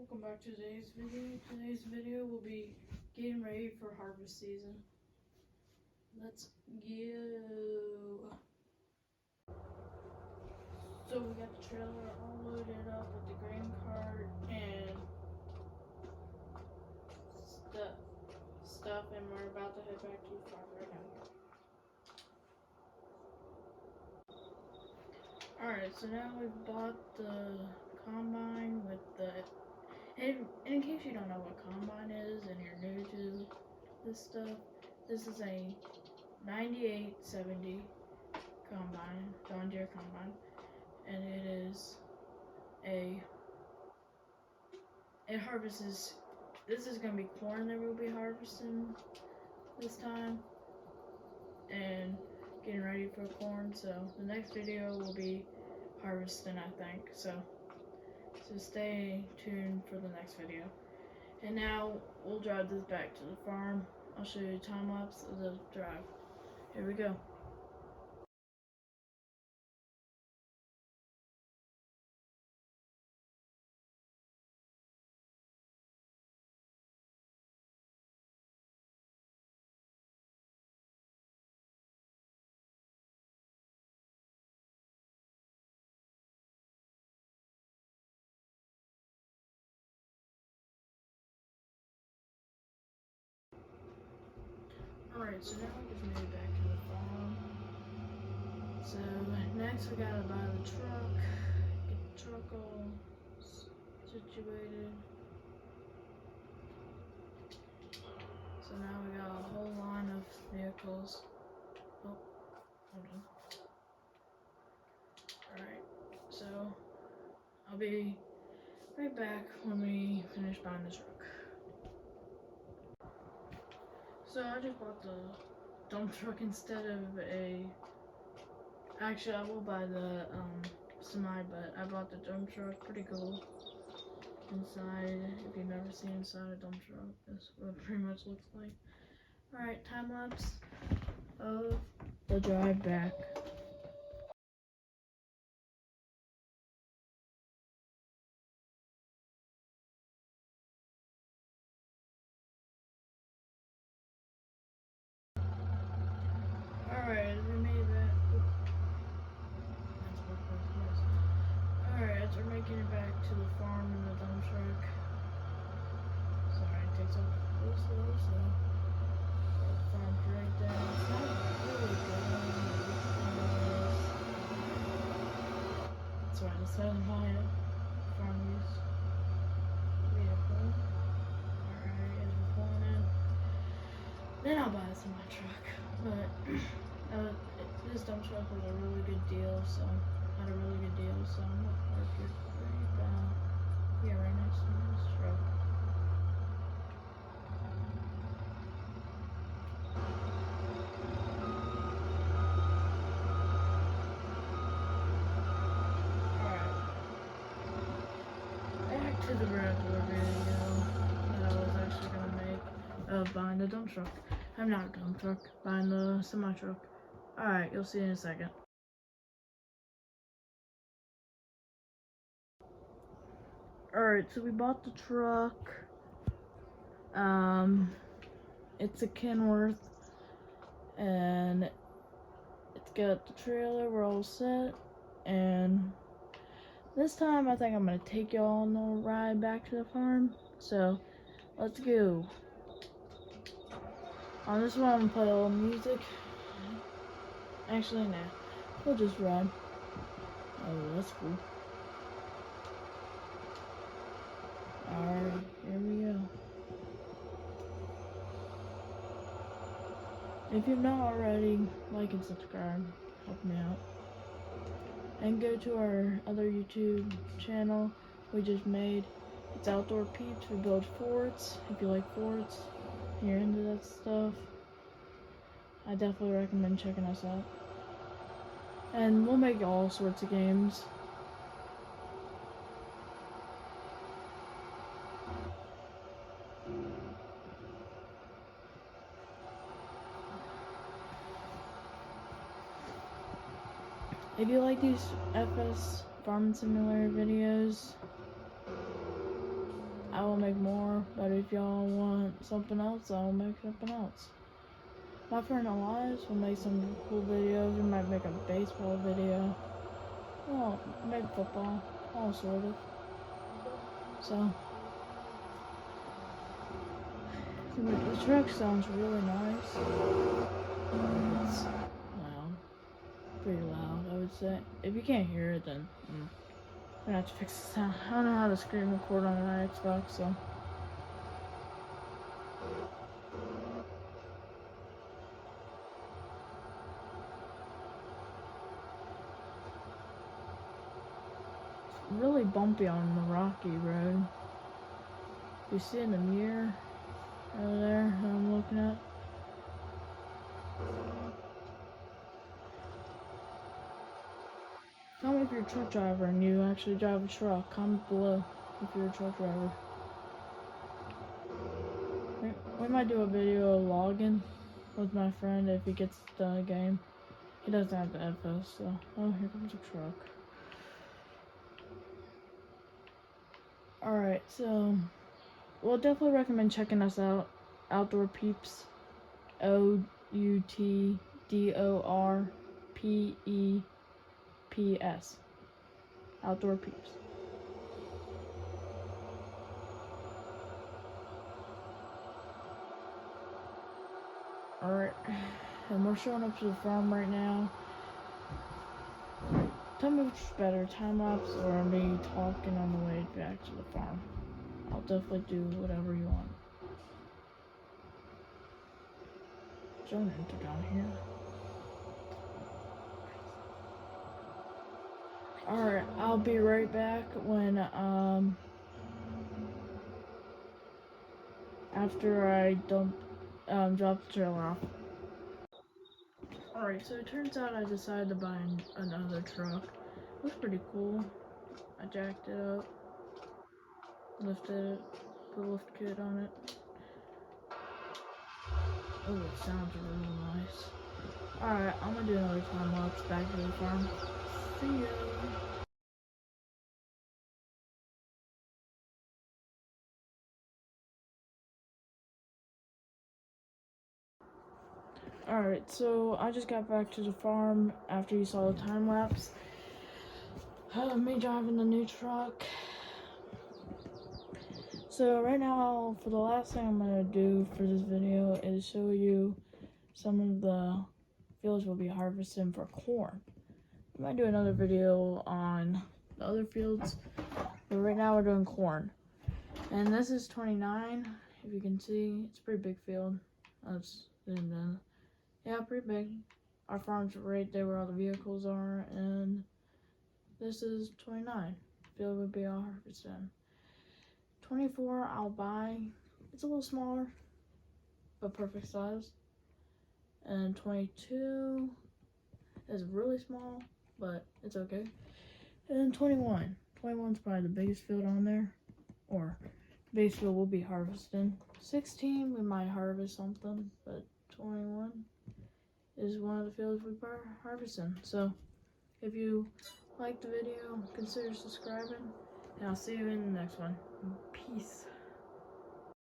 Welcome back to today's video. Today's video will be getting ready for harvest season. Let's go. So we got the trailer all loaded up with the grain cart and stuff, and we're about to head back to the farm right now. Alright, so now we've bought the combine with the, and in case you don't know what combine is and you're new to this stuff, this is a 9870 combine, John Deere combine, and it harvests, this is going to be corn that we'll be harvesting this time, and getting ready for corn, so the next video will be harvesting, I think, so stay tuned for the next video. And now we'll drive this back to the farm. I'll show you a time lapse of the drive. Here we go. Alright, so now we just made it back to the farm. So next we gotta buy the truck, get the truck all situated. So now we got a whole line of vehicles. Oh, hold on. Alright, so I'll be right back when we finish buying the truck. So I just bought the dump truck instead of actually I will buy the semi, but I bought the dump truck. Pretty cool inside. If you've never seen inside a dump truck, that's what it pretty much looks like. Alright, time lapse of the drive back. Alright, as we made that. Alright, as we're making it back to the farm in the dump truck. Sorry, it takes a little slow. The farm's right there. It's not really good. That's why I decided to buy a farm use vehicle. Alright, as we're pulling in. Then I'll buy a semi truck. But this dump truck was a really good deal, so I'm gonna park it right next to this truck. Alright. Back to the regular video that I was actually gonna make of buying the dump truck. I'm not a dump truck, buying the semi truck. Alright, you'll see in a second. Alright, so we bought the truck. It's a Kenworth, and it's got the trailer, we're all set, and this time I think I'm gonna take y'all on a ride back to the farm, so let's go. On this one I'm gonna play a little music. Actually, nah, we'll just ride. Oh, that's cool. Alright, here we go. If you're not already, like and subscribe, help me out. And go to our other YouTube channel we just made. It's Outdoor Peeps. We build forts. If you like forts, and you're into that stuff, I definitely recommend checking us out. And we'll make all sorts of games. If you like these FS Farming Simulator videos, I will make more, but if y'all want something else, I will make something else. My friend Elias will make some cool videos. We might make a baseball video. Well, maybe football. All sort of. So, the truck sounds really nice. It's loud. Pretty loud, I would say. If you can't hear it, then I'm gonna have to fix the sound. I don't know how to screen record on an Xbox, so. Really bumpy on the rocky road. You see in the mirror over there that I'm looking at? Comment if you're a truck driver and you actually drive a truck. Comment below if you're a truck driver. We might do a video of logging with my friend if he gets the game. He doesn't have the FS, so. Oh, here comes a truck. Alright, so we'll definitely recommend checking us out. Outdoor Peeps. OUTDORPEPS. Outdoor Peeps. Alright, and we're showing up to the farm right now. Tell me which is better, time lapse or me talking on the way back to the farm. I'll definitely do whatever you want. Don't enter down here. Alright, I'll be right back when after I drop the trailer off. Alright, so it turns out I decided to buy another truck. It was pretty cool. I jacked it up, lifted it, put a lift kit on it. Oh, it sounds really nice. Alright, I'm gonna do another time lapse back to the farm. See ya! Alright, so I just got back to the farm after you saw the time lapse. Me driving the new truck. So right now, for the last thing I'm gonna do for this video is show you some of the fields we'll be harvesting for corn. I might do another video on the other fields, but right now we're doing corn. And this is 29, if you can see, it's a pretty big field. Yeah, pretty big. Our farm's right there where all the vehicles are, and this is 29. Field would be all harvested. 24 I'll buy. It's a little smaller, but perfect size. And 22 is really small, but it's okay. And then 21. 21's probably the biggest field on there, or biggest field we'll be harvesting. 16 we might harvest something, but 21 is one of the fields we're harvesting. So if you like the video, consider subscribing, and I'll see you in the next one. Peace.